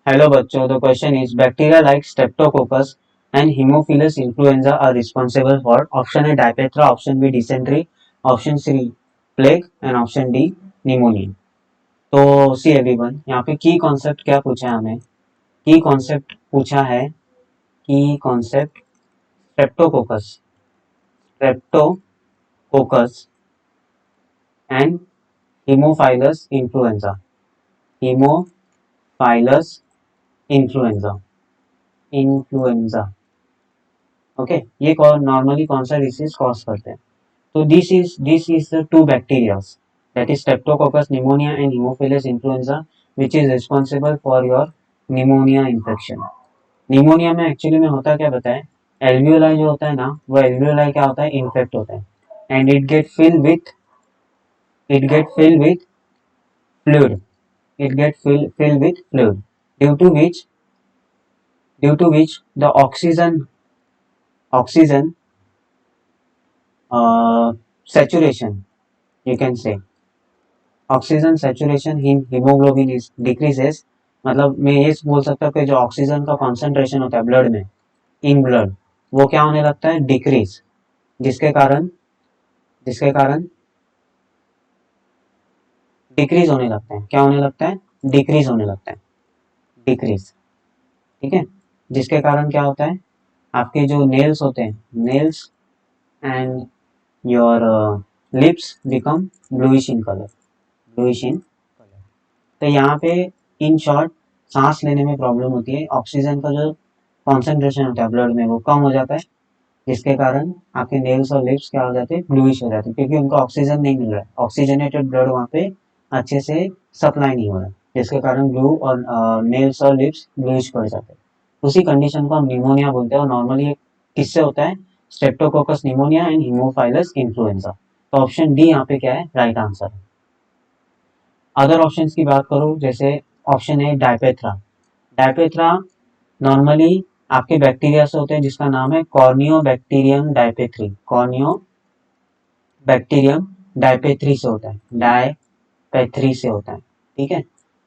Hello बच्चों, the question is bacteria like streptococcus and Haemophilus influenza are responsible for option A diphtheria, option B dysentery, option C plague and option D pneumonia. तो see everyone यहाँ पे की concept क्या पूछा है हमें, की कॉन्सेप्ट पूछा है, की concept streptococcus, streptococcus and haemophilus influenza, haemophilus influenza, influenza okay ये नॉर्मली कौन सा डिसीज कॉज करते हैं. तो this is the two bacterias that is streptococcus pneumonia and haemophilus influenza which is responsible for your pneumonia infection. Pneumonia में actually में होता क्या बताए, एल्वियोलाई जो होता है ना, वो एल्वियोलाई क्या होता है, इन्फेक्ट होता है and it get fill with fluid, it get filled with fluid due to which the oxygen saturation, you can say oxygen saturation in haemoglobin is decreases. मतलब मैं ये बोल सकता हूँ कि जो ऑक्सीजन का कॉन्सेंट्रेशन होता है ब्लड में, इन ब्लड, वो क्या होने लगता है, डिक्रीज, जिसके कारण डिक्रीज होने लगता है. क्या होने लगता है, डिक्रीज होने लगता है, डिक्रीज. ठीक है, जिसके कारण क्या होता है, आपके जो नेल्स होते हैं, nails and your lips become bluish in colour, bluish in colour. तो यहाँ पे इन शॉर्ट सांस लेने में प्रॉब्लम होती है, ऑक्सीजन का जो कॉन्सेंट्रेशन होता है ब्लड में वो कम हो जाता है, जिसके कारण आपके नेल्स और लिप्स क्या हो जाते हैं, ब्लूइश हो जाते हैं, क्योंकि उनको ऑक्सीजन नहीं मिल रहा है, ऑक्सीजनेटेड ब्लड वहाँ पे अच्छे से सप्लाई नहीं हो रहा है, जिसके कारण ब्लू और नेल्स और लिप्स ब्लूइश पड़ जाते हैं. उसी कंडीशन को हम निमोनिया बोलते हैं और नॉर्मली किससे होता है, Streptococcus pneumonia and haemophilus influenza. तो ऑप्शन डी यहाँ पे क्या है, राइट आंसर है. अदर ऑप्शंस की बात करूँ, जैसे ऑप्शन है डायपेथ्रा. डायपेथ्रा नॉर्मली आपके बैक्टीरिया से होते हैं जिसका नाम है कॉर्नियोबैक्टीरियम डायपेथ्री, कॉर्नियोबैक्टीरियम डायपेथ्री से होता है, डायपेथ्री से होता है. ठीक है,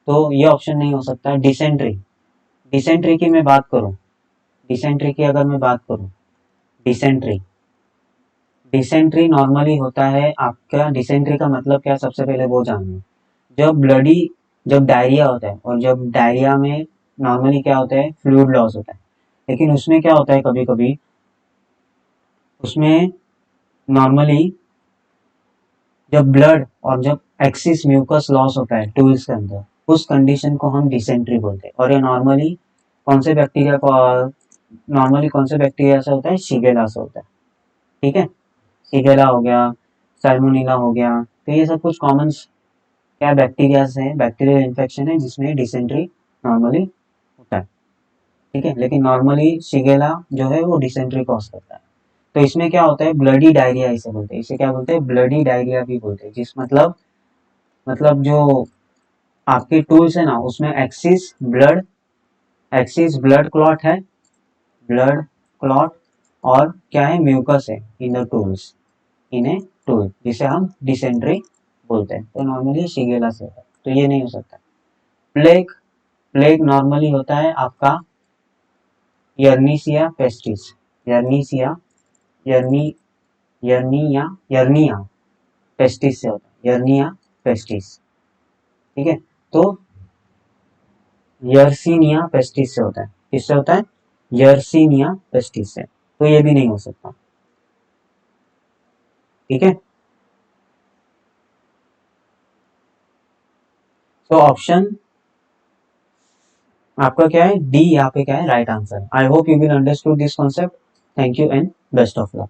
तो ये ऑप्शन नहीं हो सकता. डिसेंट्री, डिसेंट्री की मैं बात करूँ, डिसेंट्री की अगर मैं बात करूँ, डिसेंट्री, डिसेंट्री नॉर्मली होता है आपका, डिसेंट्री का मतलब क्या, सबसे पहले वो जानिए. जब डायरिया होता है, और जब डायरिया में नॉर्मली क्या होता है, फ्लूइड लॉस होता है, लेकिन उसमें क्या होता है, कभी कभी उसमें नॉर्मली जब ब्लड और जब एक्सिस म्यूकस लॉस होता है टूल्स के अंदर, उस कंडीशन को हम डिसेंट्री बोलते हैं. और ये नॉर्मली कौन से बैक्टीरिया से होता है, शिगेला से होता है. ठीक है, शिगेला हो गया, सैल्मोनेला हो गया, तो ये सब कुछ कॉमन क्या बैक्टीरिया से, बैक्टीरियल इन्फेक्शन है जिसमें डिसेंट्री नॉर्मली होता है. ठीक है, लेकिन नॉर्मली शिगेला जो है वो डिसेंट्री कॉज करता है. तो इसमें क्या होता है, ब्लडी डायरिया इसे बोलते हैं, इसे क्या बोलते हैं, ब्लडी डायरिया भी बोलते हैं, जिस मतलब जो आपके टूल्स है ना, उसमें एक्सिस ब्लड क्लॉट है, ब्लड क्लॉट, और क्या है, म्यूकस है in the tools, in a tool, जिसे हम डिसेंट्री बोलते हैं. तो नॉर्मली शिगेला से होता है, तो ये नहीं हो सकता. प्लेग, प्लेग नॉर्मली होता है आपका यर्नीसिया पेस्टिस, यर्नीसिया, यर्नी यर्निया पेस्टिस से होता है, यर्निया पेस्टिस. ठीक है, तो यर्सिनिया पेस्टिस से होता है, किससे होता है, यर्सिनिया पेस्टिस से. तो ये भी नहीं हो सकता. ठीक है, तो ऑप्शन आपका क्या है, डी यहाँ पे क्या है, right answer. I hope you will understood this concept. Thank you and best of luck.